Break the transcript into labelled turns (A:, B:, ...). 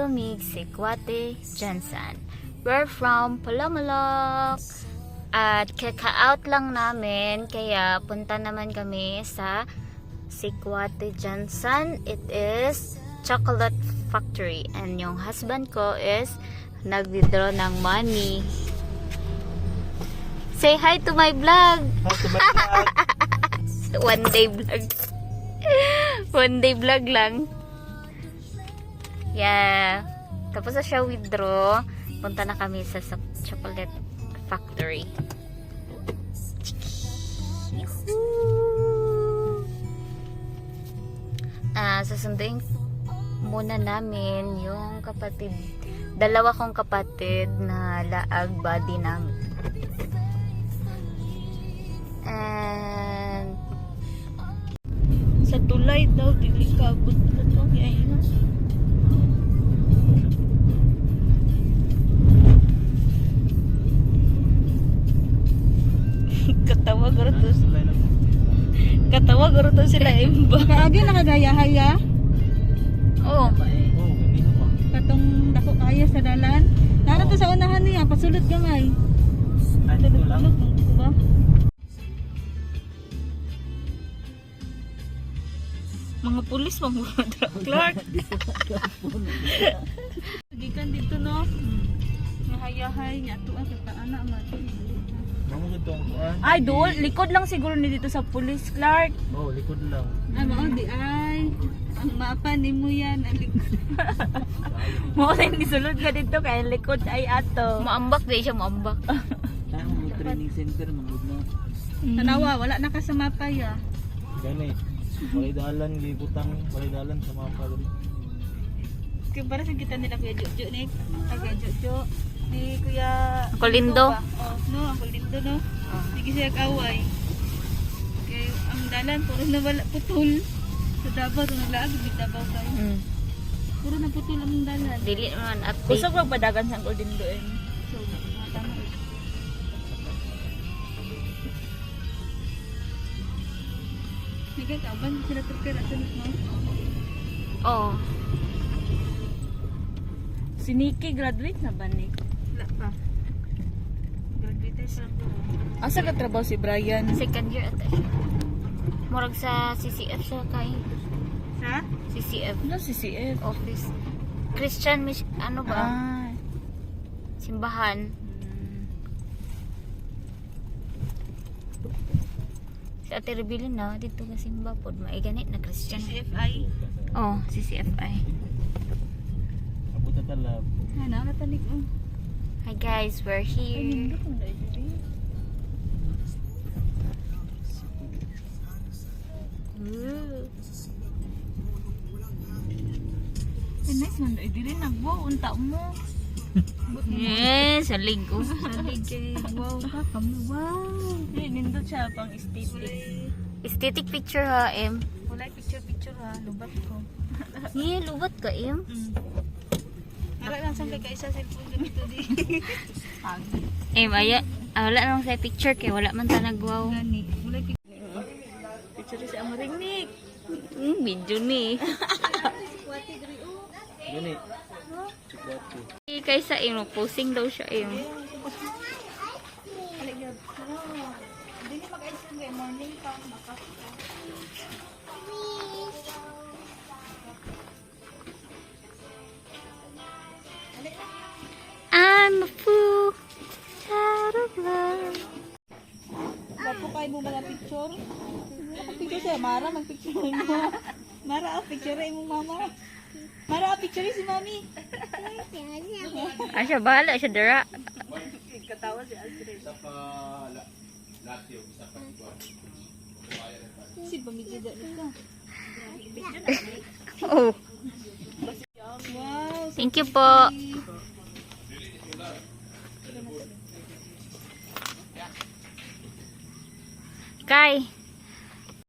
A: Lamig, Sekwate, Jansan. We're from Pulamalok. At kaka-out lang namin, kaya punta naman kami sa Sekwate, Jansan. It is chocolate factory. And yung husband ko is nag-withdraw ng money. Say hi to my vlog!
B: Hi to my vlog!
A: One day vlog. One day vlog lang. Yeah. Tapos na siya withdraw. Punta na kami sa chocolate factory. Susunduin muna namin yung kapatid, dalawa kong kapatid na laag body namin. And sa tulay daw dili kabot na to ngayon. Katawa garo to sila imba.
C: Kaagi nakagaya-haya.
A: Oh.
B: Ganito pa.
C: Katong dako kaya sa dalan. Nara to sa unahan niya, pasulod gamay.
B: Ay, dito lang.
C: Ba?
A: Mga pulis mamura Clark.
C: Gikan dito no. Nahayahay nya tuwa kita anak mati.
B: Mamo gitong kuan.
A: Ay, doon. Likod lang siguro ni dito sa pulis, Clark.
B: Oh, likod lang.
C: Mao di ay. Ang mapa nimo yan, ang likod.
A: Mo rin gisulod ka dito kay likod ay ato. Maambak di siya maambak.
B: Tama mo training center mangud na.
C: Tanawa, wala na ka sa mapa ya.
B: Gani. Walay dalan gibutang, walay dalan sa mapa diri.
C: Kaya para sa kita nila Kuya Jojo ni. Kuya Jojo ni Kuya
A: Colindo.
C: Oh, no, ang Colindo no. Sige siya kaway. Kaya ang dalan puro na wala putol. Sa Davao to naglaag big Davao kayo. Puro na putol ang dalan.
A: Dili naman at
C: Usap lang padagan sa Colindo eh. So, tama eh. Sige, kaban sila terkira sa mo.
A: Oh. Si Nikki graduate na ba, Nick?
C: Wala pa. Graduate siya po.
A: Asa ka trabaho si Brian? Second year ata siya. Murag sa CCF siya kay.
C: Sa?
A: CCF.
C: Ano CCF?
A: Office. Christian ano ba?
C: Ah.
A: Simbahan. Si Ate Rebilin na dito ka simba pod maiganit na Christian.
C: CCFI?
A: Oh, CCFI.
B: Abot na talab.
C: Ano, natanig mo.
A: Hi guys, we're
C: Ay,
A: here.
C: nindo kung dahil dito.
A: Ooh.
C: Ay, nice man dahil dito. Nagwaw, unta mo.
A: Yes, salig ko.
C: Salig kay wow ka kami. Wow. Ay, nindo siya pang aesthetic.
A: Aesthetic picture ha, Em.
C: Wala picture ha. Lubat ko.
A: Yeah, lubat ka, Em.
C: Wala lang sa kay kaisa cellphone gamito di.
A: Em, wala nang sa picture kay wala man ta nagwaw.
C: Gani. Wala picture sa amaring Nick.
A: Video ni.
B: Gani. Chikwati.
A: Kaysa Em, posing daw siya, Em.
C: Dili mag-ayos kay morning pa maka.
A: I'm a fool out of love.
C: Bago kayo mo mga picture? Picture siya, Mara, mag-picture mo. Mara, picture mo mama. Mara, picture si mami.
A: Siya bahala, siya dara.
C: Katawa si Alfred. Si pamigida nito.
A: Oh,
C: Wow.
A: thank you po. Kay,